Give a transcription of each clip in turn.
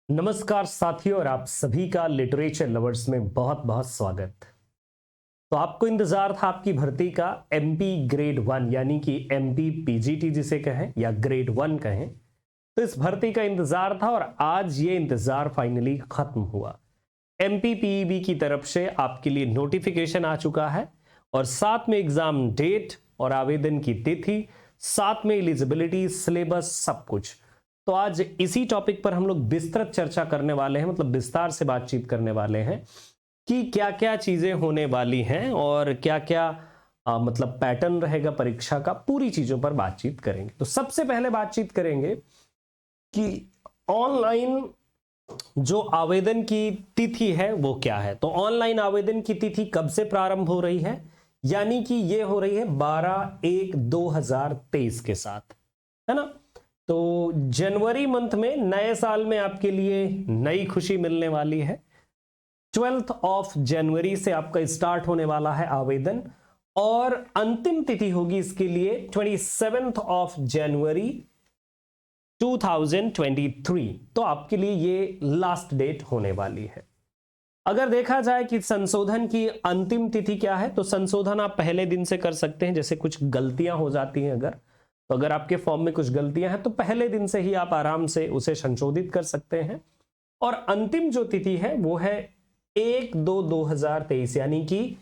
नमस्कार साथियों, और आप सभी का लिटरेचर लवर्स में बहुत बहुत स्वागत। तो आपको इंतजार था आपकी भर्ती का एमपी ग्रेड 1 यानी कि एमपी पीजीटी जिसे कहें या ग्रेड 1 कहें। तो इस भर्ती का इंतजार था और आज ये इंतजार फाइनली खत्म हुआ। एमपी पीईबी की तरफ से आपके लिए नोटिफिकेशन आ चुका है और साथ में एग्जाम डेट और आवेदन की तिथि, साथ में एलिजिबिलिटी, सिलेबस, सब कुछ। तो आज इसी टॉपिक पर हम लोग विस्तृत चर्चा करने वाले हैं, मतलब विस्तार से बातचीत करने वाले हैं कि क्या क्या चीजें होने वाली हैं और क्या क्या मतलब पैटर्न रहेगा परीक्षा का। पूरी चीजों पर बातचीत करेंगे। तो सबसे पहले बातचीत करेंगे कि ऑनलाइन जो आवेदन की तिथि है वो क्या है। तो ऑनलाइन आवेदन की तिथि कब से प्रारंभ हो रही है, यानी कि ये हो रही है 12/1/2023 के साथ, है ना। तो जनवरी मंथ में, नए साल में आपके लिए नई खुशी मिलने वाली है। 12 जनवरी से आपका स्टार्ट होने वाला है आवेदन और अंतिम तिथि होगी इसके लिए 27 जनवरी 2023। तो आपके लिए ये लास्ट डेट होने वाली है। अगर देखा जाए कि संशोधन की अंतिम तिथि क्या है, तो संशोधन आप पहले दिन से कर सकते हैं। जैसे कुछ गलतियां हो जाती हैं तो अगर आपके फॉर्म में कुछ गलतियां हैं तो पहले दिन से ही आप आराम से उसे संशोधित कर सकते हैं। और अंतिम जो तिथि है वो है 1/2/2023 यानी कि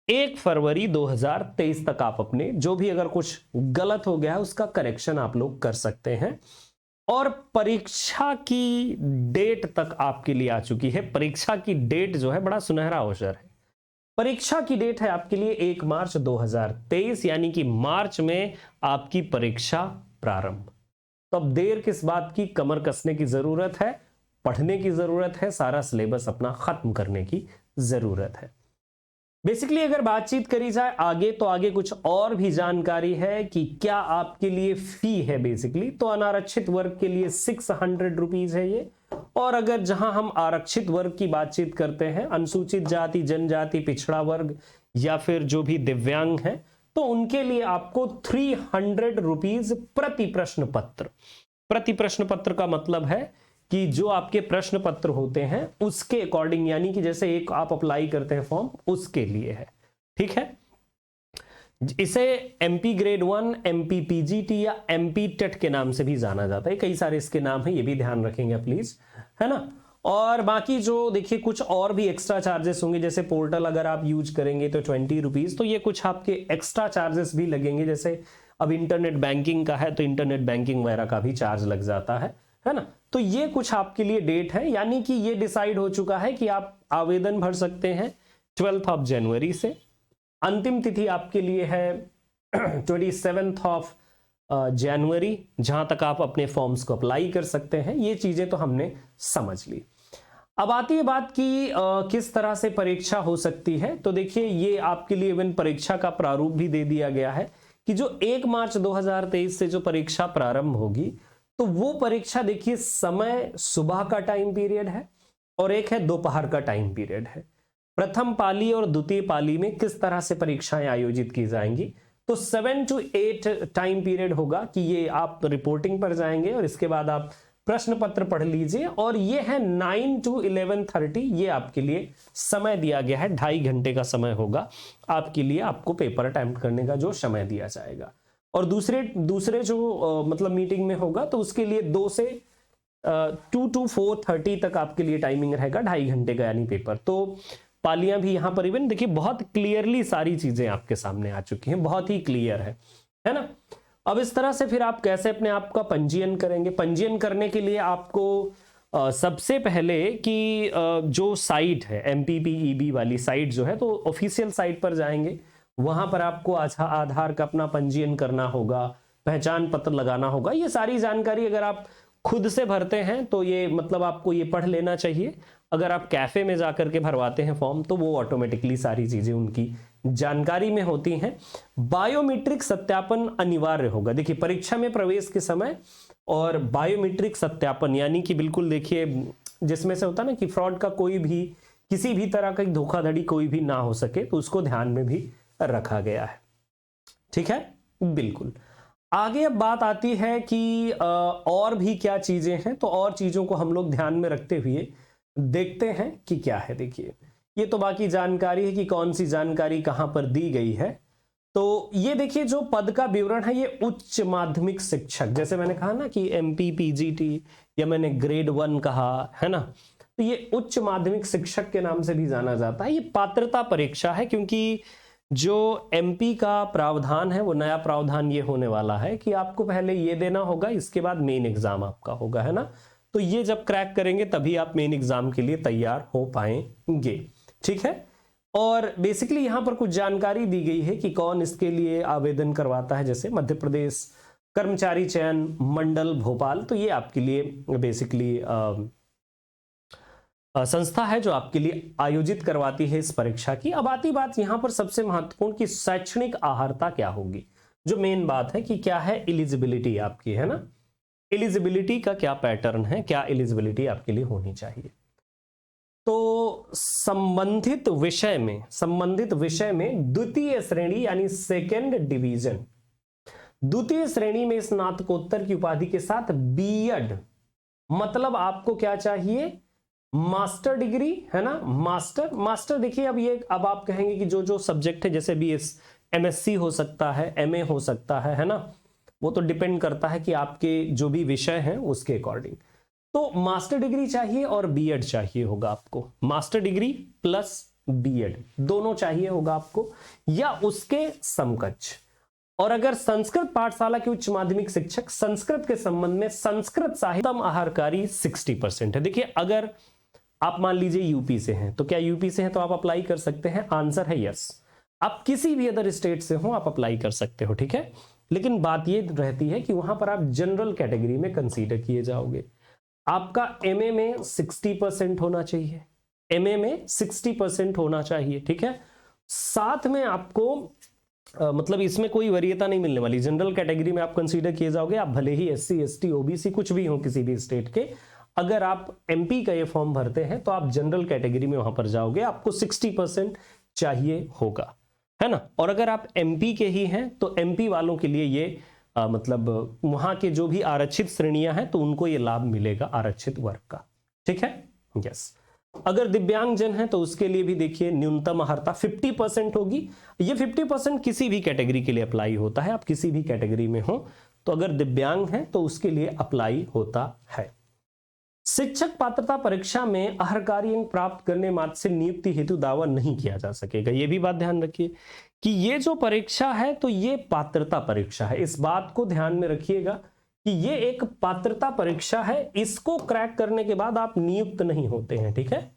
1 फरवरी 2023 तक आप अपने जो भी अगर कुछ गलत हो गया है उसका करेक्शन आप लोग कर सकते हैं। और परीक्षा की डेट तक आपके लिए आ चुकी है। परीक्षा की डेट जो है बड़ा सुनहरा अवसर है। परीक्षा की डेट है आपके लिए 1 मार्च 2023 यानी कि मार्च में आपकी परीक्षा प्रारंभ। तो अब देर किस बात की, कमर कसने की जरूरत है, पढ़ने की जरूरत है, सारा सिलेबस अपना खत्म करने की जरूरत है। बेसिकली अगर बातचीत करी जाए आगे, तो आगे कुछ और भी जानकारी है कि क्या आपके लिए फी है। बेसिकली तो अनारक्षित वर्ग के लिए 600 रुपीज है ये। और अगर जहां हम आरक्षित वर्ग की बातचीत करते हैं, अनुसूचित जाति, जनजाति, पिछड़ा वर्ग या फिर जो भी दिव्यांग है, तो उनके लिए आपको 300 रुपीज प्रति प्रश्न पत्र। प्रति प्रश्न पत्र का मतलब है कि जो आपके प्रश्न पत्र होते हैं उसके अकॉर्डिंग, यानी कि जैसे एक आप अप्लाई करते हैं फॉर्म, उसके लिए है। ठीक है। इसे एमपी ग्रेड 1, एमपी पीजीटी या एमपी टेट के नाम से भी जाना जाता है। कई सारे इसके नाम हैं, ये भी ध्यान रखेंगे प्लीज, है ना। और बाकी जो देखिए कुछ और भी एक्स्ट्रा चार्जेस होंगे, जैसे पोर्टल अगर आप यूज करेंगे तो 20 रुपीज, तो ये कुछ आपके एक्स्ट्रा चार्जेस भी लगेंगे। जैसे अब इंटरनेट बैंकिंग का है तो इंटरनेट बैंकिंग वगैरह का भी चार्ज लग जाता है ना। तो ये कुछ आपके लिए डेट है, यानी कि ये डिसाइड हो चुका है कि आप आवेदन भर सकते हैं 12 जनवरी से। अंतिम तिथि आपके लिए है 27 जनवरी, जहां तक आप अपने फॉर्म्स को अप्लाई कर सकते हैं। ये चीजें तो हमने समझ ली। अब आती है बात कि किस तरह से परीक्षा हो सकती है। तो देखिए ये आपके लिए इवन परीक्षा का प्रारूप भी दे दिया गया है कि जो 1 मार्च 2023 से जो परीक्षा प्रारंभ होगी, तो वो परीक्षा देखिए समय सुबह का टाइम पीरियड है और एक है दोपहर का टाइम पीरियड है। प्रथम पाली और द्वितीय पाली में किस तरह से परीक्षाएं आयोजित की जाएंगी, तो 7 to 8 टाइम पीरियड होगा कि ये आप रिपोर्टिंग पर जाएंगे और इसके बाद आप प्रश्न पत्र पढ़ लीजिए। और ये है 9 to 11:30, ये आपके लिए समय दिया गया है। 2.5 घंटे का समय होगा आपके लिए, आपको पेपर अटेम्प्ट करने का जो समय दिया जाएगा। और दूसरे जो मतलब मीटिंग में होगा तो उसके लिए 2 से 2 to 4:30 तक आपके लिए टाइमिंग रहेगा, 2.5 घंटे का यानी पेपर। तो पालियां भी यहां पर इवन देखिए बहुत क्लियरली सारी चीजें आपके सामने आ चुकी हैं, बहुत ही क्लियर है ना। अब इस तरह से फिर आप कैसे अपने आप का पंजीयन करेंगे। पंजीयन करने के लिए आपको सबसे पहले कि जो साइट है एमपीपीईबी वाली साइट जो है, तो ऑफिशियल साइट पर जाएंगे। वहां पर आपको आधार का अपना पंजीयन करना होगा, पहचान पत्र लगाना होगा। ये सारी जानकारी अगर आप खुद से भरते हैं तो ये मतलब आपको ये पढ़ लेना चाहिए। अगर आप कैफे में जाकर के भरवाते हैं फॉर्म तो वो ऑटोमेटिकली सारी चीजें उनकी जानकारी में होती हैं। बायोमेट्रिक सत्यापन अनिवार्य होगा। देखिए परीक्षा में प्रवेश के समय और बायोमेट्रिक सत्यापन, यानी कि बिल्कुल देखिए जिसमें से होता है ना कि फ्रॉड का कोई भी, किसी भी तरह का धोखाधड़ी कोई भी ना हो सके, तो उसको ध्यान में भी रखा गया है। ठीक है, बिल्कुल। आगे अब बात आती है कि और भी क्या चीजें हैं, तो और चीजों को हम लोग ध्यान में रखते हुए देखते हैं कि क्या है। देखिए, ये तो बाकी जानकारी है कि कौन सी जानकारी कहां पर दी गई है। तो ये देखिए, जो पद का विवरण है ये उच्च माध्यमिक शिक्षक, जैसे मैंने कहा ना कि एमपी पीजीटी, या मैंने ग्रेड 1 कहा है ना, तो ये उच्च माध्यमिक शिक्षक के नाम से भी जाना जाता है। ये पात्रता परीक्षा है, क्योंकि जो एमपी का प्रावधान है वो नया प्रावधान ये होने वाला है कि आपको पहले ये देना होगा, इसके बाद मेन एग्जाम आपका होगा, है ना। तो ये जब क्रैक करेंगे तभी आप मेन एग्जाम के लिए तैयार हो पाएंगे, ठीक है। और बेसिकली यहां पर कुछ जानकारी दी गई है कि कौन इसके लिए आवेदन करवाता है, जैसे मध्य प्रदेश कर्मचारी चयन मंडल भोपाल, तो ये आपके लिए बेसिकली संस्था है जो आपके लिए आयोजित करवाती है इस परीक्षा की। अब आती बात यहां पर सबसे महत्वपूर्ण की शैक्षणिक अर्हता क्या होगी, जो मेन बात है कि क्या है एलिजिबिलिटी आपकी, है ना। एलिजिबिलिटी का क्या पैटर्न है, क्या एलिजिबिलिटी आपके लिए होनी चाहिए। तो संबंधित विषय में द्वितीय श्रेणी यानी सेकेंड डिवीजन, द्वितीय श्रेणी में स्नातकोत्तर की उपाधि के साथ बीएड, मतलब आपको क्या चाहिए, मास्टर डिग्री, है ना। मास्टर देखिए, अब आप कहेंगे कि जो सब्जेक्ट है, जैसे बीएस एमएससी हो सकता है, एमए हो सकता है ना, वो तो डिपेंड करता है कि आपके जो भी विषय हैं उसके अकॉर्डिंग। तो मास्टर डिग्री चाहिए और बीएड चाहिए होगा आपको, मास्टर डिग्री प्लस बीएड दोनों चाहिए होगा आपको, या उसके समकक्ष। और अगर संस्कृत पाठशाला के उच्च माध्यमिक शिक्षक, संस्कृत के संबंध में संस्कृत साहित्यम आहारकारी 60% है। देखिए, अगर आप मान लीजिए यूपी से हैं, तो क्या यूपी से हैं तो आप अप्लाई कर सकते हैं, आंसर है यस। आप किसी भी अदर स्टेट से हो आप अप्लाई कर सकते हो, ठीक है। लेकिन बात ये रहती है कि वहां पर आप जनरल कैटेगरी में कंसीडर किए जाओगे। आपका एमए में 60% होना चाहिए, एमए में 60% होना चाहिए, ठीक है। साथ में आपको मतलब इसमें कोई वरीयता नहीं मिलने वाली, जनरल कैटेगरी में आप कंसीडर किए जाओगे, आप भले ही एससी एसटी ओबीसी कुछ भी हो किसी भी स्टेट के, अगर आप एमपी का ये फॉर्म भरते हैं तो आप जनरल कैटेगरी में वहां पर जाओगे, आपको 60% चाहिए होगा, है ना। और अगर आप एमपी के ही हैं तो एमपी वालों के लिए ये मतलब वहां के जो भी आरक्षित श्रेणियां हैं तो उनको ये लाभ मिलेगा आरक्षित वर्ग का, ठीक है, यस। अगर दिव्यांगजन है तो उसके लिए भी देखिए न्यूनतम अर्हता 50% होगी। ये 50% किसी भी कैटेगरी के लिए अप्लाई होता है, आप किसी भी कैटेगरी में हो तो अगर दिव्यांग हैं तो उसके लिए अप्लाई होता है। शिक्षक पात्रता परीक्षा में अर्हकारी अंक प्राप्त करने मात्र से नियुक्ति हेतु दावा नहीं किया जा सकेगा। यह भी बात ध्यान रखिए कि ये जो परीक्षा है तो ये पात्रता परीक्षा है, इस बात को ध्यान में रखिएगा कि ये एक पात्रता परीक्षा है, इसको क्रैक करने के बाद आप नियुक्त नहीं होते हैं, ठीक है,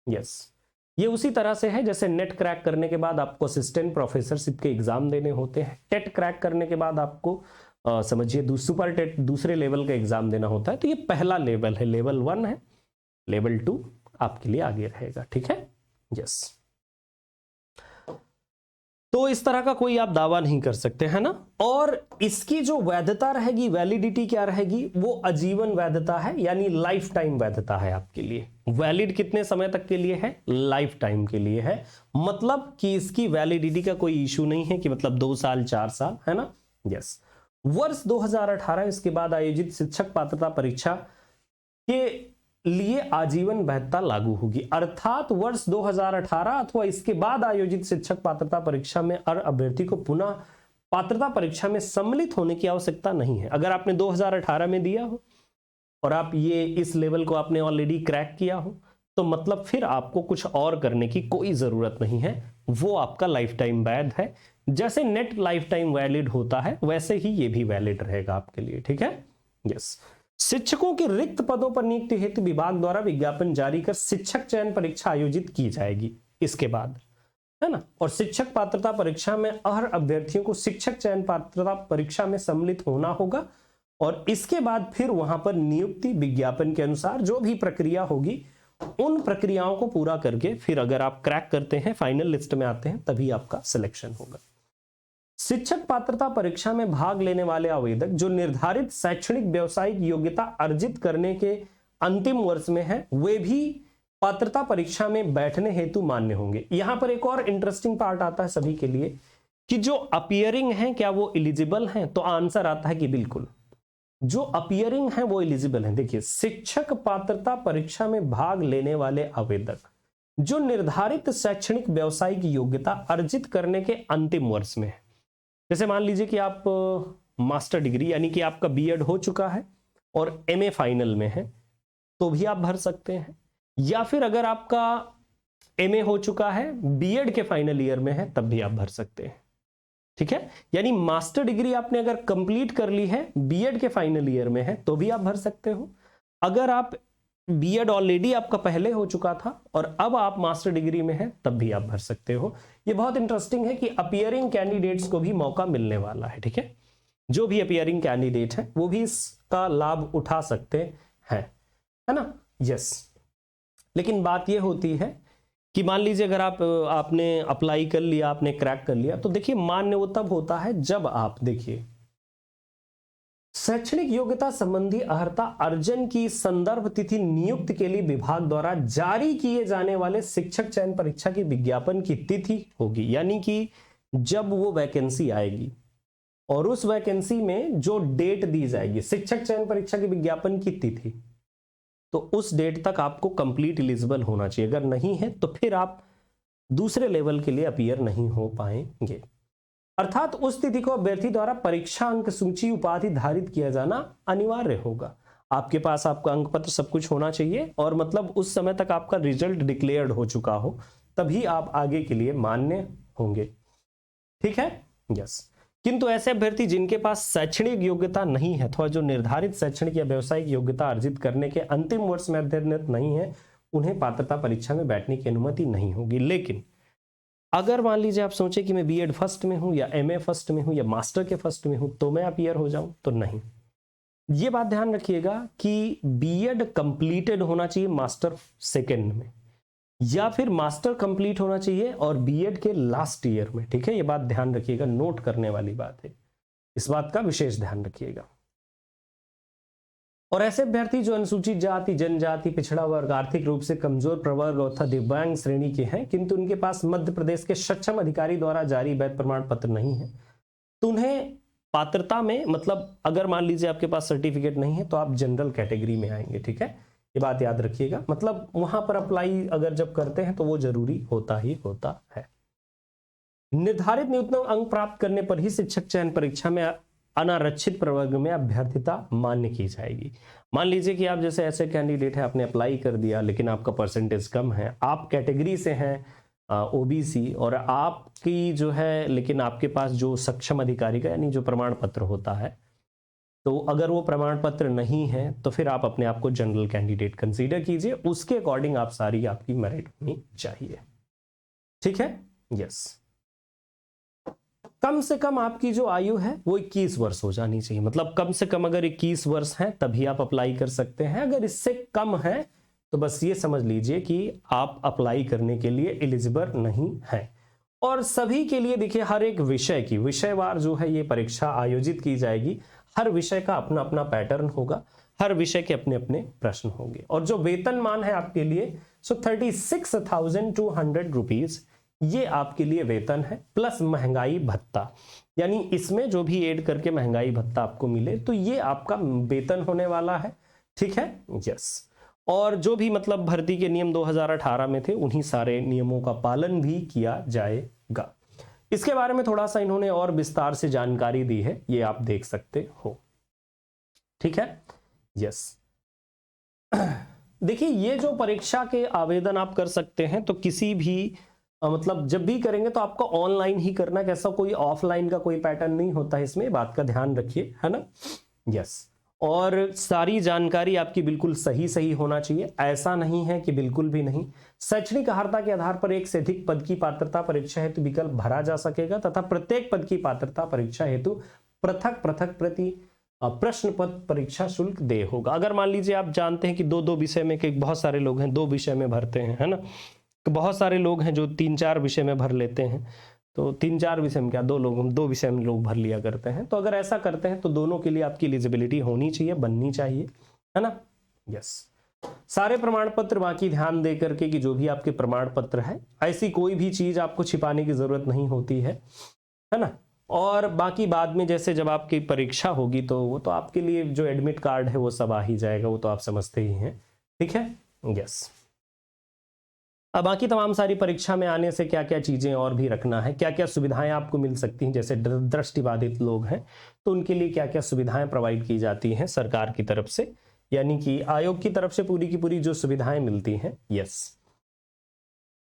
यस। ये उसी तरह से है जैसे नेट क्रैक करने के बाद आपको असिस्टेंट प्रोफेसरशिप के एग्जाम देने होते हैं, टेट क्रैक करने के बाद आपको समझिए सुपर टेट दूसरे लेवल का एग्जाम देना होता है। तो ये पहला लेवल है, लेवल 1 है, लेवल 2 आपके लिए आगे रहेगा, ठीक है, यस। तो इस तरह का कोई आप दावा नहीं कर सकते, है ना। और इसकी जो वैधता रहेगी, वैलिडिटी क्या रहेगी, वो आजीवन वैधता है, यानी लाइफ टाइम वैधता है आपके लिए। वैलिड कितने समय तक के लिए है, लाइफ टाइम के लिए है, मतलब कि इसकी वैलिडिटी का कोई इशू नहीं है कि मतलब 2 साल 4 साल, है ना, यस। वर्ष 2018 इसके बाद आयोजित शिक्षक पात्रता परीक्षा के लिए आजीवन वैधता लागू होगी, अर्थात वर्ष 2018 अथवा इसके बाद आयोजित शिक्षक पात्रता परीक्षा में अर्ह अभ्यर्थी को पुनः पात्रता परीक्षा में सम्मिलित होने की आवश्यकता नहीं है। अगर आपने 2018 में दिया हो और आप ये इस लेवल को आपने ऑलरेडी क्रैक किया हो तो मतलब फिर आपको कुछ और करने की कोई जरूरत नहीं है, वो आपका लाइफ टाइम वैध है। जैसे नेट लाइफ टाइम वैलिड होता है वैसे ही ये भी वैलिड रहेगा आपके लिए, ठीक है, यस। शिक्षकों के रिक्त पदों पर नियुक्ति हेतु विभाग द्वारा विज्ञापन जारी कर शिक्षक चयन परीक्षा आयोजित की जाएगी इसके बाद, है ना। और शिक्षक पात्रता परीक्षा में अर्ह अभ्यर्थियों को शिक्षक चयन पात्रता परीक्षा में सम्मिलित होना होगा और इसके बाद फिर वहां पर नियुक्ति विज्ञापन के अनुसार जो भी प्रक्रिया होगी उन प्रक्रियाओं को पूरा करके फिर अगर आप क्रैक करते हैं, फाइनल लिस्ट में आते हैं, तभी आपका सिलेक्शन होगा। शिक्षक पात्रता परीक्षा में भाग लेने वाले आवेदक जो निर्धारित शैक्षणिक व्यावसायिक योग्यता अर्जित करने के अंतिम वर्ष में हैं, वे भी पात्रता परीक्षा में बैठने हेतु मान्य होंगे। यहां पर एक और इंटरेस्टिंग पार्ट आता है सभी के लिए कि जो अपियरिंग हैं क्या वो एलिजिबल हैं, तो आंसर आता है कि बिल्कुल जो अपियरिंग हैं वो एलिजिबल हैं। देखिए, शिक्षक पात्रता परीक्षा में भाग लेने वाले आवेदक जो निर्धारित शैक्षणिक व्यावसायिक योग्यता अर्जित करने के अंतिम वर्ष में है, जैसे मान लीजिए कि आप मास्टर डिग्री यानी कि आपका बीएड हो चुका है और एमए फाइनल में है तो भी आप भर सकते हैं, या फिर अगर आपका एमए हो चुका है बीएड के फाइनल ईयर में है तब भी आप भर सकते हैं। ठीक है, यानी मास्टर डिग्री आपने अगर कंप्लीट कर ली है बीएड के फाइनल ईयर में है तो भी आप भर सकते हो। अगर आप बीएड ऑलरेडी आपका पहले हो चुका था और अब आप मास्टर डिग्री में हैं तब भी आप भर सकते हो। ये बहुत इंटरेस्टिंग है कि अपियरिंग कैंडिडेट्स को भी मौका मिलने वाला है। ठीक है, जो भी अपियरिंग कैंडिडेट है वो भी इसका लाभ उठा सकते हैं, है ना। यस, लेकिन बात ये होती है कि मान लीजिए अगर आपने अप्लाई कर लिया, आपने क्रैक कर लिया, तो देखिए मान्य वो तब होता है जब आप देखिए शैक्षणिक योग्यता संबंधी अर्हता अर्जन की संदर्भ तिथि नियुक्त के लिए विभाग द्वारा जारी किए जाने वाले शिक्षक चयन परीक्षा की विज्ञापन की तिथि होगी, यानी कि जब वो वैकेंसी आएगी और उस वैकेंसी में जो डेट दी जाएगी शिक्षक चयन परीक्षा की विज्ञापन की तिथि, तो उस डेट तक आपको कंप्लीट एलिजिबल होना चाहिए। अगर नहीं है तो फिर आप दूसरे लेवल के लिए अपीयर नहीं हो पाएंगे। अर्थात उस तिथि को अभ्यर्थी द्वारा परीक्षा अंक सूची उपाधि धारित किया जाना अनिवार्य होगा। आपके पास आपका अंक पत्र सब कुछ होना चाहिए और मतलब उस समय तक आपका रिजल्ट डिक्लेयर्ड हो चुका हो, तभी आप आगे के लिए मान्य होंगे। ठीक है, यस। किंतु ऐसे अभ्यर्थी जिनके पास शैक्षणिक योग्यता नहीं है अथवा जो निर्धारित शैक्षणिक या व्यवसायिक योग्यता अर्जित करने के अंतिम वर्ष में अध्ययनरत नहीं है, उन्हें पात्रता परीक्षा में बैठने की अनुमति नहीं होगी। लेकिन अगर मान लीजिए आप सोचे कि मैं बीएड फर्स्ट में हूं या एमए फर्स्ट में हूं या मास्टर के फर्स्ट में हूं तो मैं अपीयर हो जाऊं, तो नहीं। ये बात ध्यान रखिएगा कि बीएड कंप्लीटेड होना चाहिए मास्टर सेकेंड में, या फिर मास्टर कंप्लीट होना चाहिए और बीएड के लास्ट ईयर में। ठीक है, ये बात ध्यान रखिएगा, नोट करने वाली बात है, इस बात का विशेष ध्यान रखिएगा। और ऐसे अभ्यर्थी जो अनुसूचित जाति, जनजाति, पिछड़ा वर्ग, आर्थिक रूप से कमजोर प्रवर्ग अथवा दिव्यांग श्रेणी के हैं किंतु उनके पास मध्य प्रदेश के सक्षम अधिकारी द्वारा जारी वैध प्रमाण पत्र नहीं है, तो उन्हें पात्रता में मतलब अगर मान लीजिए आपके पास सर्टिफिकेट नहीं है तो आप जनरल कैटेगरी में आएंगे। ठीक है, ये बात याद रखिएगा, मतलब वहां पर अप्लाई अगर जब करते हैं तो वो जरूरी होता ही होता है। निर्धारित न्यूनतम अंक प्राप्त करने पर ही शिक्षक चयन परीक्षा में अनारक्षित प्रवर्ग में अभ्यर्थिता मान्य की जाएगी। मान लीजिए कि आप जैसे ऐसे कैंडिडेट है, आपने अप्लाई कर दिया लेकिन आपका परसेंटेज कम है, आप कैटेगरी से हैं ओबीसी और आपकी जो है, लेकिन आपके पास जो सक्षम अधिकारी का यानी जो प्रमाण पत्र होता है, तो अगर वो प्रमाण पत्र नहीं है तो फिर आप अपने आप को जनरल कैंडिडेट कंसीडर कीजिए, उसके अकॉर्डिंग आप सारी आपकी मेरिट होनी चाहिए। ठीक है, यस। कम से कम आपकी जो आयु है वो 21 वर्ष हो जानी चाहिए, मतलब कम से कम अगर 21 वर्ष है तभी आप अप्लाई कर सकते हैं। अगर इससे कम है तो बस ये समझ लीजिए कि आप अप्लाई करने के लिए एलिजिबल नहीं है। और सभी के लिए देखिए हर एक विषय की विषयवार जो है ये परीक्षा आयोजित की जाएगी। हर विषय का अपना अपना पैटर्न होगा, हर विषय के अपने अपने प्रश्न होंगे। और जो वेतनमान है आपके लिए 36,200 रुपीज ये आपके लिए वेतन है, प्लस महंगाई भत्ता, यानी इसमें जो भी ऐड करके महंगाई भत्ता आपको मिले तो ये आपका वेतन होने वाला है। ठीक है, यस। और जो भी मतलब भर्ती के नियम 2018 में थे उन्हीं सारे नियमों का पालन भी किया जाएगा। इसके बारे में थोड़ा सा इन्होंने और विस्तार से जानकारी दी है, ये आप देख सकते हो। ठीक है, यस। देखिए ये जो परीक्षा के आवेदन आप कर सकते हैं तो किसी भी मतलब जब भी करेंगे तो आपको ऑनलाइन ही करना है, कैसा कोई ऑफलाइन का कोई पैटर्न नहीं होता है, इसमें बात का ध्यान रखिए, है ना। यस। और सारी जानकारी आपकी बिल्कुल सही होना चाहिए, ऐसा नहीं है कि बिल्कुल भी नहीं। शैक्षणिक अर्हता के आधार पर एक से अधिक पद की पात्रता परीक्षा हेतु विकल्प भरा जा सकेगा तथा प्रत्येक पद की पात्रता परीक्षा हेतु पृथक प्रति प्रश्न पत्र परीक्षा शुल्क देय होगा। अगर मान लीजिए आप जानते हैं कि दो विषय में, कि बहुत सारे लोग हैं 2 विषय में भरते हैं, है ना, बहुत सारे लोग हैं जो 3-4 विषय में भर लेते हैं, तो 3-4 विषय में क्या 2 विषय में लोग भर लिया करते हैं। तो अगर ऐसा करते हैं तो दोनों के लिए आपकी एलिजिबिलिटी होनी चाहिए, बननी चाहिए, है ना। यस। सारे प्रमाण पत्र बाकी ध्यान दे करके कि जो भी आपके प्रमाण पत्र है, ऐसी कोई भी चीज आपको छिपाने की जरूरत नहीं होती है। है ना। और बाकी बाद में जैसे जब आपकी परीक्षा होगी तो वो तो आपके लिए जो एडमिट कार्ड है वो सब आ ही जाएगा, वो तो आप समझते ही हैं, ठीक है। यस, अब बाकी तमाम सारी परीक्षा में आने से क्या क्या चीज़ें और भी रखना है, क्या क्या सुविधाएं आपको मिल सकती हैं, जैसे दृष्टिबाधित लोग हैं तो उनके लिए क्या क्या सुविधाएं प्रोवाइड की जाती हैं सरकार की तरफ से, यानी कि आयोग की तरफ से पूरी की पूरी जो सुविधाएं मिलती हैं। यस,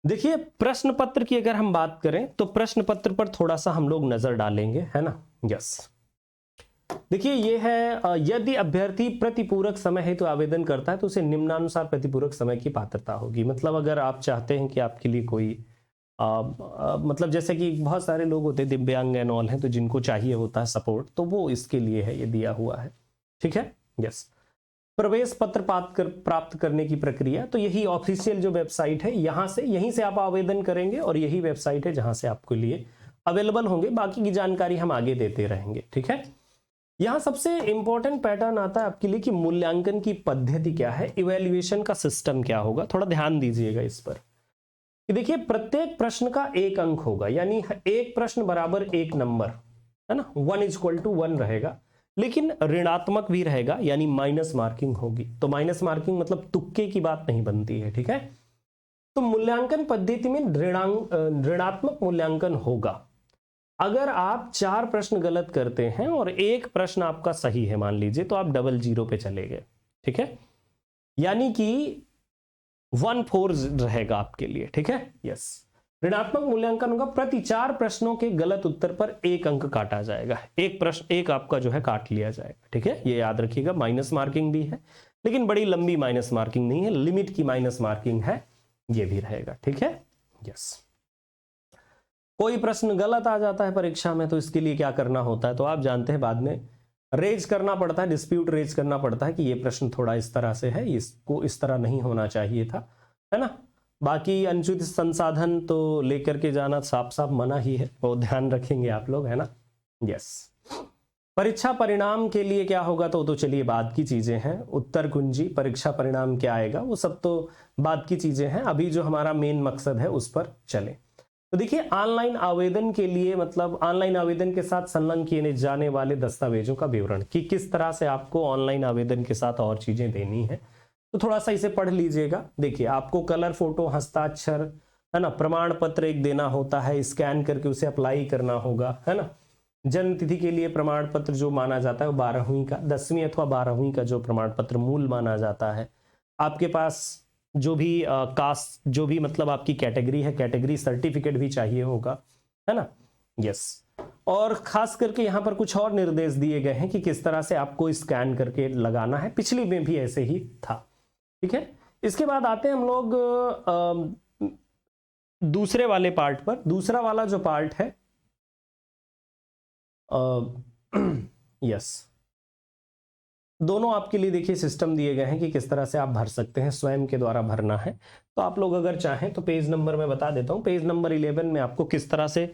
देखिए प्रश्न पत्र की अगर हम बात करें तो प्रश्न पत्र पर थोड़ा सा हम लोग नजर डालेंगे, है ना। यस, देखिए ये है यदि अभ्यर्थी प्रतिपूरक समय हेतु आवेदन करता है तो उसे निम्नानुसार प्रतिपूरक समय की पात्रता होगी। मतलब अगर आप चाहते हैं कि आपके लिए कोई मतलब जैसे कि बहुत सारे लोग होते हैं दिव्यांग एंड ऑल हैं, तो जिनको चाहिए होता है सपोर्ट, तो वो इसके लिए है, ये दिया हुआ है, ठीक है। यस, प्रवेश पत्र प्राप्त करने की प्रक्रिया, तो यही ऑफिशियल जो वेबसाइट है यहीं से आप आवेदन करेंगे और यही वेबसाइट है जहां से आपके लिए अवेलेबल होंगे। बाकी की जानकारी हम आगे देते रहेंगे, ठीक है। यहां सबसे इंपॉर्टेंट पैटर्न आता है आपके लिए कि मूल्यांकन की पद्धति क्या है, इवैल्यूएशन का सिस्टम क्या होगा। थोड़ा ध्यान दीजिएगा इस पर कि देखिए प्रत्येक प्रश्न का एक अंक होगा, यानी एक प्रश्न बराबर एक नंबर, है ना, 1 = 1 रहेगा, लेकिन ऋणात्मक भी रहेगा, यानी माइनस मार्किंग होगी। तो माइनस मार्किंग मतलब तुक्के की बात नहीं बनती है, ठीक है। तो मूल्यांकन पद्धति में ऋणात्मक मूल्यांकन होगा अगर आप 4 प्रश्न गलत करते हैं और एक प्रश्न आपका सही है मान लीजिए, तो आप डबल जीरो पे चले गए, ठीक है, यानी कि 1/4 रहेगा आपके लिए, ठीक है। यस, ऋणात्मक मूल्यांकन होगा, प्रति 4 प्रश्नों के गलत उत्तर पर 1 अंक काटा जाएगा, एक प्रश्न एक आपका जो है काट लिया जाएगा, ठीक है। ये याद रखिएगा, माइनस मार्किंग भी है लेकिन बड़ी लंबी माइनस मार्किंग नहीं है, लिमिट की माइनस मार्किंग है, ये भी रहेगा, ठीक है। यस, कोई प्रश्न गलत आ जाता है परीक्षा में तो इसके लिए क्या करना होता है, तो आप जानते हैं बाद में रेज करना पड़ता है, डिस्प्यूट रेज करना पड़ता है कि ये प्रश्न थोड़ा इस तरह से है, इसको इस तरह नहीं होना चाहिए था, है ना। बाकी अनुचित संसाधन तो लेकर के जाना साफ साफ मना ही है, वो ध्यान रखेंगे आप लोग, है ना। यस, परीक्षा परिणाम के लिए क्या होगा तो चलिए बाद की चीजें हैं, उत्तर कुंजी परीक्षा परिणाम क्या आएगा वो सब तो बाद की चीजें हैं, अभी जो हमारा मेन मकसद है उस पर चले। तो देखिए ऑनलाइन आवेदन के लिए मतलब ऑनलाइन आवेदन के साथ संलग्न किए जाने वाले दस्तावेजों का विवरण कि किस तरह से आपको ऑनलाइन आवेदन के साथ और चीजें देनी है, तो थोड़ा सा इसे पढ़ लीजिएगा। देखिए आपको कलर फोटो, हस्ताक्षर, है ना, प्रमाण पत्र एक देना होता है, स्कैन करके उसे अप्लाई करना होगा, है ना। जन्म तिथि के लिए प्रमाण पत्र जो माना जाता है वो 12वीं का 10वीं अथवा 12वीं का जो प्रमाण पत्र मूल माना जाता है। आपके पास जो भी कास्ट जो भी मतलब आपकी कैटेगरी है, कैटेगरी सर्टिफिकेट भी चाहिए होगा, है ना। यस, और खास करके यहाँ पर कुछ और निर्देश दिए गए हैं कि किस तरह से आपको स्कैन करके लगाना है, पिछली में भी ऐसे ही था, ठीक है। इसके बाद आते हैं हम लोग दूसरे वाले पार्ट पर। दूसरा वाला जो पार्ट है यस, दोनों आपके लिए देखिए सिस्टम दिए गए हैं कि किस तरह से आप भर सकते हैं, स्वयं के द्वारा भरना है। तो आप लोग अगर चाहें तो पेज नंबर मैं बता देता हूं, पेज नंबर 11 में आपको किस तरह से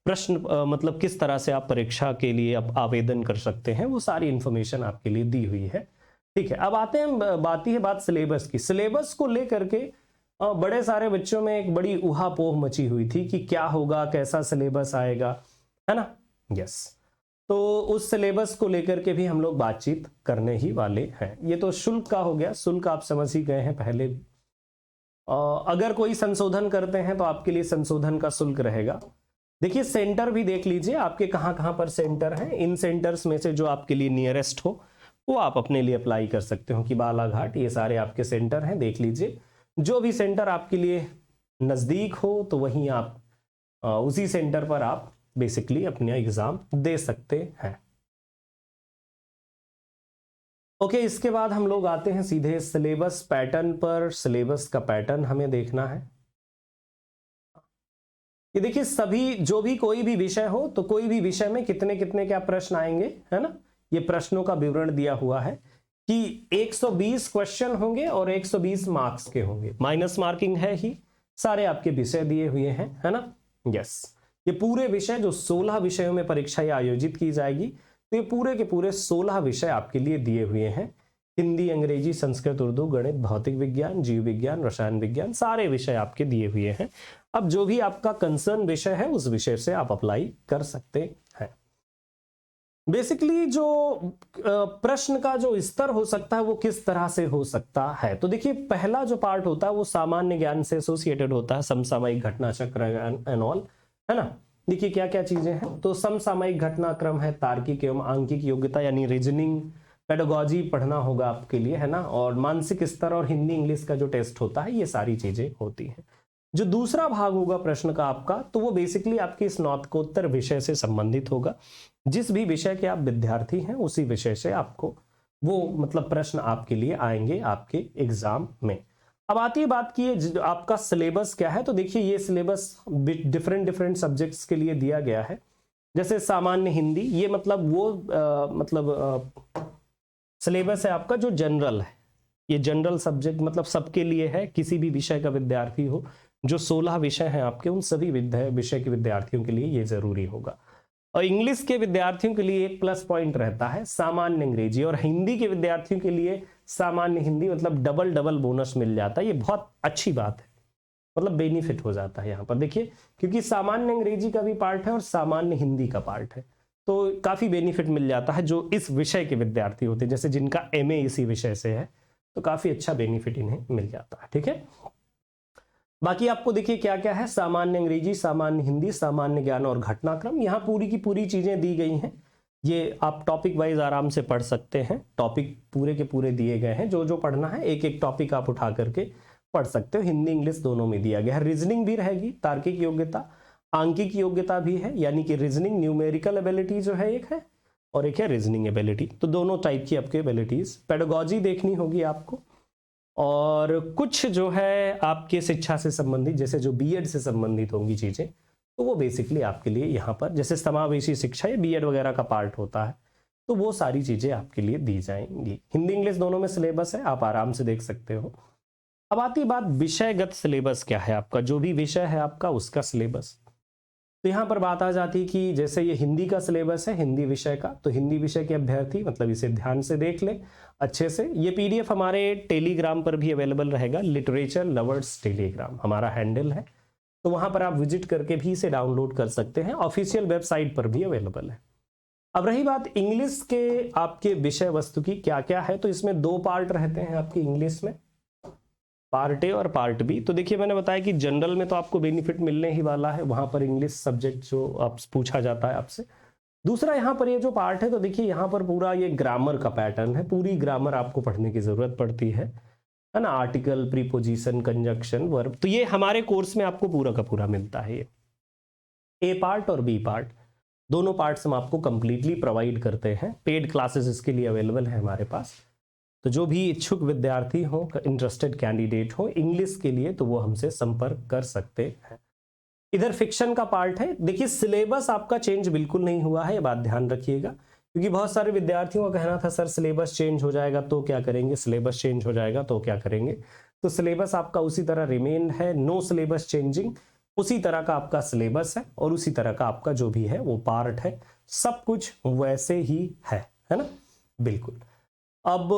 प्रश्न मतलब किस तरह से आप परीक्षा के लिए आप आवेदन कर सकते हैं, वो सारी इंफॉर्मेशन आपके लिए दी हुई है, ठीक है। अब आते हैं बात सिलेबस की। सिलेबस को लेकर के बड़े सारे बच्चों में एक बड़ी उहापोह मची हुई थी कि क्या होगा, कैसा सिलेबस आएगा, है ना। यस, तो उस सिलेबस को लेकर के भी हम लोग बातचीत करने ही वाले हैं। ये तो शुल्क का हो गया, शुल्क आप समझ ही गए हैं पहले। अगर कोई संशोधन करते हैं तो आपके लिए संशोधन का शुल्क रहेगा। देखिए सेंटर भी देख लीजिए आपके कहां कहां पर सेंटर हैं, इन सेंटर्स में से जो आपके लिए नियरेस्ट हो वो आप अपने लिए अप्लाई कर सकते हो कि बालाघाट, ये सारे आपके सेंटर हैं, देख लीजिए। जो भी सेंटर आपके लिए नजदीक हो तो वहीं आप उसी सेंटर पर आप बेसिकली अपना एग्जाम दे सकते हैं। ओके, इसके बाद हम लोग आते हैं सीधे सिलेबस पैटर्न पर। सिलेबस का पैटर्न हमें देखना है। ये देखिए सभी जो भी कोई भी विषय हो तो कोई भी विषय में कितने कितने क्या प्रश्न आएंगे, है ना। ये प्रश्नों का विवरण दिया हुआ है कि 120 क्वेश्चन होंगे और 120 मार्क्स के होंगे, माइनस मार्किंग है ही, सारे आपके विषय दिए हुए हैं, है ना। यस, ये पूरे विषय जो 16 विषयों में परीक्षा आयोजित की जाएगी, तो ये पूरे के पूरे 16 विषय आपके लिए दिए हुए हैं हिंदी, अंग्रेजी, संस्कृत, उर्दू, गणित, भौतिक विज्ञान, जीव विज्ञान, रसायन विज्ञान, सारे विषय आपके दिए हुए हैं। अब जो भी आपका कंसर्न विषय है उस विषय से आप अप्लाई कर सकते हैं। बेसिकली जो प्रश्न का जो स्तर हो सकता है वो किस तरह से हो सकता है, तो देखिए पहला जो पार्ट होता है वो सामान्य ज्ञान से एसोसिएटेड होता है, समसामयिक घटनाचक्र एंड ऑल, है ना। देखिए क्या क्या चीजें हैं, तो समसामयिक घटनाक्रम है, तार्किक एवं आंकिक योग्यता यानी रीजनिंग, पेडागोजी पढ़ना होगा आपके लिए, है ना, और मानसिक स्तर और हिंदी इंग्लिश का जो टेस्ट होता है, ये सारी चीजें होती हैं। जो दूसरा भाग होगा प्रश्न का आपका, तो वो बेसिकली आपके स्नातकोत्तर विषय से संबंधित होगा। जिस भी विषय के आप विद्यार्थी हैं उसी विषय से आपको वो मतलब प्रश्न आपके लिए आएंगे आपके एग्जाम में। अब आती है बात की आपका सिलेबस क्या है, तो देखिए ये सिलेबस डिफरेंट सब्जेक्ट्स के लिए दिया गया है। जैसे सामान्य हिंदी, ये मतलब वो सिलेबस है आपका जो जनरल है, ये जनरल सब्जेक्ट मतलब सबके लिए है, किसी भी विषय का विद्यार्थी हो, जो 16 विषय हैं आपके उन सभी विषय के विद्यार्थियों के लिए ये जरूरी होगा। और इंग्लिश के विद्यार्थियों के लिए एक प्लस पॉइंट रहता है सामान्य अंग्रेजी, और हिंदी के विद्यार्थियों के लिए सामान्य हिंदी, मतलब डबल बोनस मिल जाता है। ये बहुत अच्छी बात है, मतलब बेनिफिट हो जाता है यहाँ पर देखिए, क्योंकि सामान्य अंग्रेजी का भी पार्ट है और सामान्य हिंदी का पार्ट है, तो काफी बेनिफिट मिल जाता है जो इस विषय के विद्यार्थी होते हैं, जैसे जिनका एमए इसी विषय से है, तो काफी अच्छा बेनिफिट इन्हें मिल जाता है। ठीक है, बाकी आपको देखिए क्या क्या है, सामान्य अंग्रेजी, सामान्य हिंदी, सामान्य ज्ञान और घटनाक्रम, यहाँ पूरी की पूरी चीजें दी गई हैं। ये आप टॉपिक वाइज आराम से पढ़ सकते हैं, टॉपिक पूरे के पूरे दिए गए हैं, जो जो पढ़ना है एक एक टॉपिक आप उठा करके पढ़ सकते हो। हिंदी इंग्लिश दोनों में दिया गया है। रीजनिंग भी रहेगी, तार्किक योग्यता, आंकिक योग्यता भी है, यानी कि रीजनिंग न्यूमेरिकल एबिलिटी जो है एक है, और एक है रीजनिंग एबिलिटी, तो दोनों टाइप की आपके एबिलिटीज। पेडागोजी देखनी होगी आपको, और कुछ जो है आपके शिक्षा से संबंधित, जैसे जो बीएड से संबंधित होंगी चीजें, तो वो बेसिकली आपके लिए यहाँ पर, जैसे समावेशी शिक्षा या बीएड वगैरह का पार्ट होता है, तो वो सारी चीजें आपके लिए दी जाएंगी। हिंदी इंग्लिश दोनों में सिलेबस है, आप आराम से देख सकते हो। अब आती बात विषयगत सिलेबस क्या है आपका, जो भी विषय है आपका उसका सिलेबस। तो यहाँ पर बात आ जाती है कि जैसे ये हिंदी का सिलेबस है, हिंदी विषय का, तो हिंदी विषय के अभ्यर्थी मतलब इसे ध्यान से देख ले अच्छे से। ये पीडीएफ हमारे टेलीग्राम पर भी अवेलेबल रहेगा, लिटरेचर लवर्स टेलीग्राम हमारा हैंडल है, तो वहां पर आप विजिट करके भी इसे डाउनलोड कर सकते हैं, ऑफिशियल वेबसाइट पर भी अवेलेबल है। अब रही बात इंग्लिश के आपके विषय वस्तु की क्या क्या है, तो इसमें 2 पार्ट रहते हैं आपकी इंग्लिश में, पार्ट ए और पार्ट बी। तो देखिए मैंने बताया कि जनरल में तो आपको बेनिफिट मिलने ही वाला है, वहां पर इंग्लिश सब्जेक्ट जो आप पूछा जाता है आपसे। दूसरा यहाँ पर ये जो पार्ट है, तो देखिए यहाँ पर पूरा ये ग्रामर का पैटर्न है, पूरी ग्रामर आपको पढ़ने की जरूरत पड़ती है ना, आर्टिकल, प्रीपोजिशन, कंजक्शन, वर्ब, तो ये हमारे कोर्स में आपको पूरा का पूरा मिलता है। ये ए पार्ट और बी पार्ट दोनों पार्ट्स हम आपको कंप्लीटली प्रोवाइड करते हैं, पेड क्लासेस इसके लिए अवेलेबल है हमारे पास। तो जो भी इच्छुक विद्यार्थी हो, इंटरेस्टेड कैंडिडेट हो इंग्लिश के लिए, तो वो हमसे संपर्क कर सकते हैं। इधर फिक्शन का पार्ट है, देखिए सिलेबस आपका चेंज बिल्कुल नहीं हुआ है, ये बात ध्यान रखिएगा, क्योंकि बहुत सारे विद्यार्थियों का कहना था सर सिलेबस चेंज हो जाएगा तो क्या करेंगे, सिलेबस चेंज हो जाएगा तो क्या करेंगे। तो सिलेबस आपका उसी तरह रिमेन है, नो सिलेबस चेंजिंग, उसी तरह का आपका सिलेबस है और उसी तरह का आपका जो भी है वो पार्ट है, सब कुछ वैसे ही है ना, बिल्कुल। अब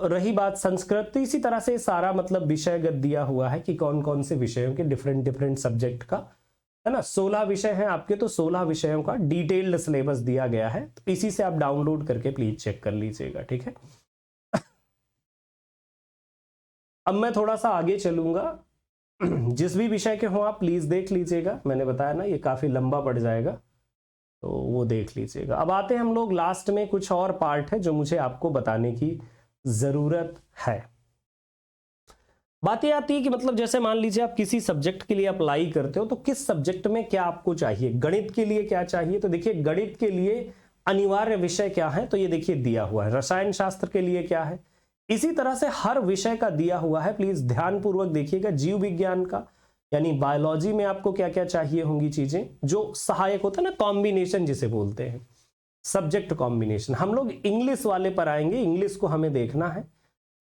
रही बात संस्कृत, तो इसी तरह से सारा मतलब विषयगत दिया हुआ है कि कौन कौन से विषयों के डिफरेंट सब्जेक्ट का, है ना। 16 विषय हैं आपके, तो 16 विषयों का डिटेल्ड सिलेबस दिया गया है, तो इसी से आप डाउनलोड करके प्लीज चेक कर लीजिएगा, ठीक है। अब मैं थोड़ा सा आगे चलूंगा, जिस भी विषय के हो आप प्लीज देख लीजिएगा, मैंने बताया ना ये काफी लंबा पड़ जाएगा, तो वो देख लीजिएगा। अब आते हैं हम लोग लास्ट में, कुछ और पार्ट है जो मुझे आपको बताने की जरूरत है। बात ये आती है कि मतलब जैसे मान लीजिए आप किसी सब्जेक्ट के लिए अप्लाई करते हो, तो किस सब्जेक्ट में क्या आपको चाहिए, गणित के लिए क्या चाहिए, तो देखिए गणित के लिए अनिवार्य विषय क्या है, तो ये देखिए दिया हुआ है। रसायन शास्त्र के लिए क्या है, इसी तरह से हर विषय का दिया हुआ है, प्लीज ध्यान पूर्वक देखिएगा। जीव विज्ञान का यानी बायोलॉजी में आपको क्या क्या चाहिए होंगी चीजें, जो सहायक होता है ना, कॉम्बिनेशन जिसे बोलते हैं, सब्जेक्ट कॉम्बिनेशन। हम लोग इंग्लिश वाले पर आएंगे, इंग्लिश को हमें देखना है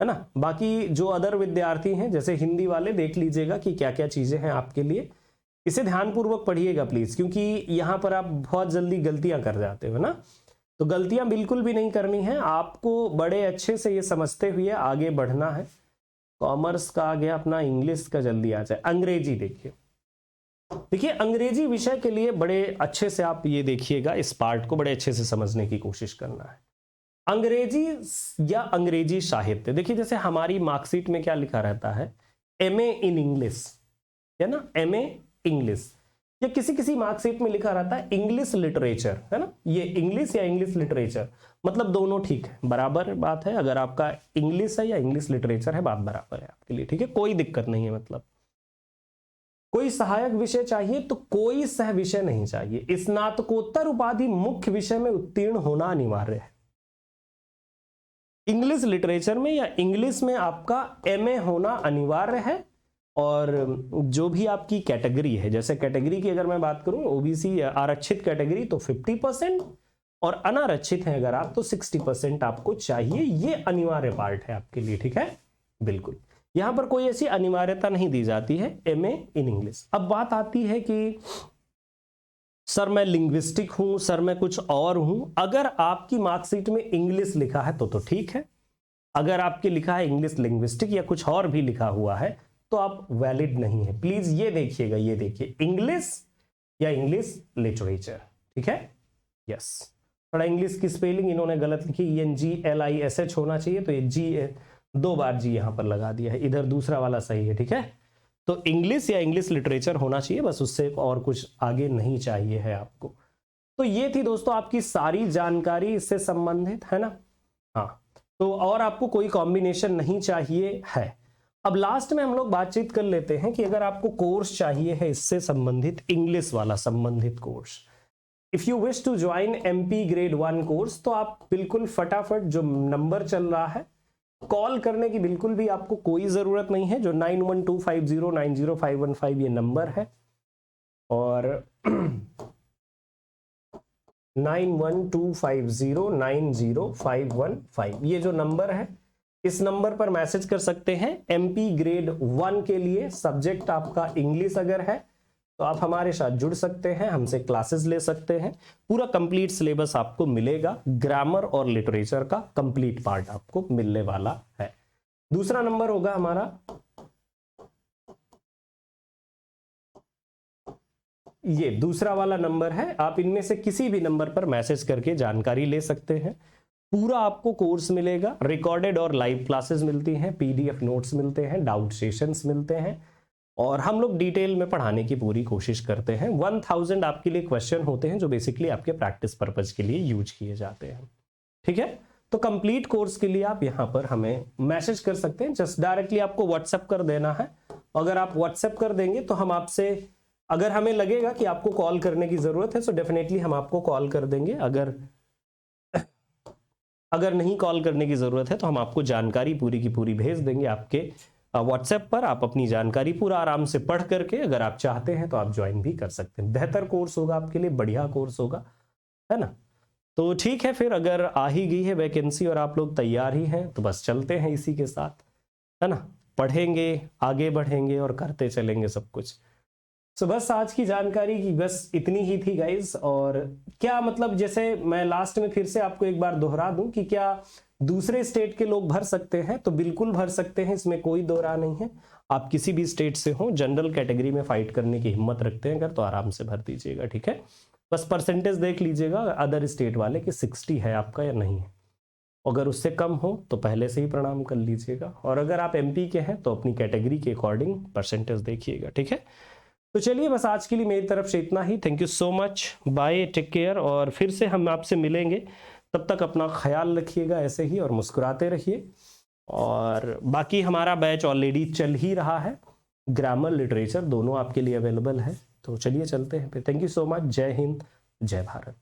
ना। बाकी जो अदर विद्यार्थी हैं जैसे हिंदी वाले, देख लीजिएगा कि क्या क्या चीजें हैं आपके लिए, इसे ध्यानपूर्वक पढ़िएगा प्लीज, क्योंकि यहां पर आप बहुत जल्दी गलतियां कर जाते हो ना। तो गलतियां बिल्कुल भी नहीं करनी है आपको, बड़े अच्छे से ये समझते हुए आगे बढ़ना है। कॉमर्स का आ गया अपना, इंग्लिश का जल्दी आ जाए। अंग्रेजी देखिए अंग्रेजी विषय के लिए बड़े अच्छे से आप ये देखिएगा, इस पार्ट को बड़े अच्छे से समझने की कोशिश करना है। अंग्रेजी या अंग्रेजी साहित्य, देखिए जैसे हमारी मार्कशीट में क्या लिखा रहता है, एमए इन इंग्लिश, है ना, एमए इंग्लिश, या किसी किसी मार्कशीट में लिखा रहता है इंग्लिश लिटरेचर, है ना, ये इंग्लिश या इंग्लिश लिटरेचर, मतलब दोनों ठीक है, बराबर बात है। अगर आपका इंग्लिश है या इंग्लिश लिटरेचर है, बात बराबर है आपके लिए, ठीक है, कोई दिक्कत नहीं है। मतलब कोई सहायक विषय चाहिए तो कोई सह विषय नहीं चाहिए। स्नातकोत्तर उपाधि मुख्य विषय में उत्तीर्ण होना अनिवार्य है। इंग्लिश लिटरेचर में या इंग्लिश में आपका एमए होना अनिवार्य है। और जो भी आपकी कैटेगरी है, जैसे कैटेगरी की अगर मैं बात करूं, ओबीसी आरक्षित कैटेगरी तो 50% और अनारक्षित है अगर आप तो 60% आपको चाहिए। ये अनिवार्य पार्ट है आपके लिए, ठीक है, बिल्कुल। यहां पर कोई ऐसी अनिवार्यता नहीं दी जाती है एमए इन इंग्लिश। अब बात आती है कि सर मैं लिंग्विस्टिक हूं, सर मैं कुछ और हूं। अगर आपकी मार्कशीट में इंग्लिश लिखा है तो ठीक है, अगर आपके लिखा है इंग्लिश लिंग्विस्टिक या कुछ और भी लिखा हुआ है तो आप वैलिड नहीं है। प्लीज ये देखिएगा, ये देखिए इंग्लिश या इंग्लिश लिटरेचर, ठीक है, यस। थोड़ा इंग्लिश की स्पेलिंग इन्होंने गलत लिखी, ENGLISH होना चाहिए, तो ये जी 2 बार जी यहां पर लगा दिया है, इधर दूसरा वाला सही है, ठीक है। तो इंग्लिश या इंग्लिश लिटरेचर होना चाहिए, बस उससे और कुछ आगे नहीं चाहिए है आपको। तो ये थी दोस्तों आपकी सारी जानकारी इससे संबंधित, है ना। हाँ, तो और आपको कोई कॉम्बिनेशन नहीं चाहिए है। अब लास्ट में हम लोग बातचीत कर लेते हैं कि अगर आपको कोर्स चाहिए है इससे संबंधित, इंग्लिश वाला संबंधित course, if you wish to join MP grade 1 course, तो आप बिल्कुल फटाफट जो नंबर चल रहा है, कॉल करने की बिल्कुल भी आपको कोई जरूरत नहीं है, जो 9125090515 ये नंबर है, और 9125090515 ये जो नंबर है, इस नंबर पर मैसेज कर सकते हैं। MP ग्रेड 1 के लिए सब्जेक्ट आपका इंग्लिश अगर है तो आप हमारे साथ जुड़ सकते हैं, हमसे क्लासेस ले सकते हैं। पूरा कंप्लीट सिलेबस आपको मिलेगा, ग्रामर और लिटरेचर का कंप्लीट पार्ट आपको मिलने वाला है। दूसरा नंबर होगा हमारा, ये दूसरा वाला नंबर है, आप इनमें से किसी भी नंबर पर मैसेज करके जानकारी ले सकते हैं। पूरा आपको कोर्स मिलेगा, रिकॉर्डेड और लाइव क्लासेस मिलती हैं, PDF नोट्स मिलते हैं, डाउट सेशंस मिलते हैं, और हम लोग डिटेल में पढ़ाने की पूरी कोशिश करते हैं। 1000 आपके लिए क्वेश्चन होते हैं जो बेसिकली आपके प्रैक्टिस पर्पज के लिए यूज किए जाते हैं, ठीक है। तो कंप्लीट कोर्स के लिए आप यहां पर हमें मैसेज कर सकते हैं, जस्ट डायरेक्टली आपको व्हाट्सएप कर देना है। अगर आप व्हाट्सएप कर देंगे तो हम आपसे, अगर हमें लगेगा कि आपको कॉल करने की जरूरत है तो डेफिनेटली हम आपको कॉल कर देंगे। अगर नहीं कॉल करने की जरूरत है तो हम आपको जानकारी पूरी की पूरी भेज देंगे आपके व्हाट्सएप पर। आप अपनी जानकारी पूरा आराम से पढ़ करके अगर आप चाहते हैं तो आप ज्वाइन भी कर सकते हैं। बेहतर कोर्स होगा आपके लिए, बढ़िया कोर्स होगा, है ना। तो ठीक है, फिर अगर आ ही गई है वैकेंसी और आप लोग तैयार ही हैं तो बस चलते हैं इसी के साथ, है ना। पढ़ेंगे, आगे बढ़ेंगे और करते चलेंगे सब कुछ। सो बस आज की जानकारी की बस इतनी ही थी गाइज। और क्या मतलब, जैसे मैं लास्ट में फिर से आपको एक बार दोहरा दूं कि क्या दूसरे स्टेट के लोग भर सकते हैं, तो बिल्कुल भर सकते हैं, इसमें कोई दो राय नहीं है। आप किसी भी स्टेट से हो, जनरल कैटेगरी में फाइट करने की हिम्मत रखते हैं अगर, तो आराम से भर दीजिएगा, ठीक है। बस परसेंटेज देख लीजिएगा अदर स्टेट वाले कि 60 है आपका या नहीं है। अगर उससे कम हो तो पहले से ही प्रणाम कर लीजिएगा, और अगर आप MP के हैं तो अपनी कैटेगरी के अकॉर्डिंग परसेंटेज देखिएगा, ठीक है। तो चलिए बस आज के लिए मेरी तरफ से इतना ही। Thank you so much, bye, take care, और फिर से हम आपसे मिलेंगे। तब तक अपना ख्याल रखिएगा ऐसे ही और मुस्कुराते रहिए। और बाकी हमारा बैच ऑलरेडी चल ही रहा है, ग्रामर लिटरेचर दोनों आपके लिए अवेलेबल है। तो चलिए चलते हैं फिर। थैंक यू सो मच, जय हिंद, जय भारत।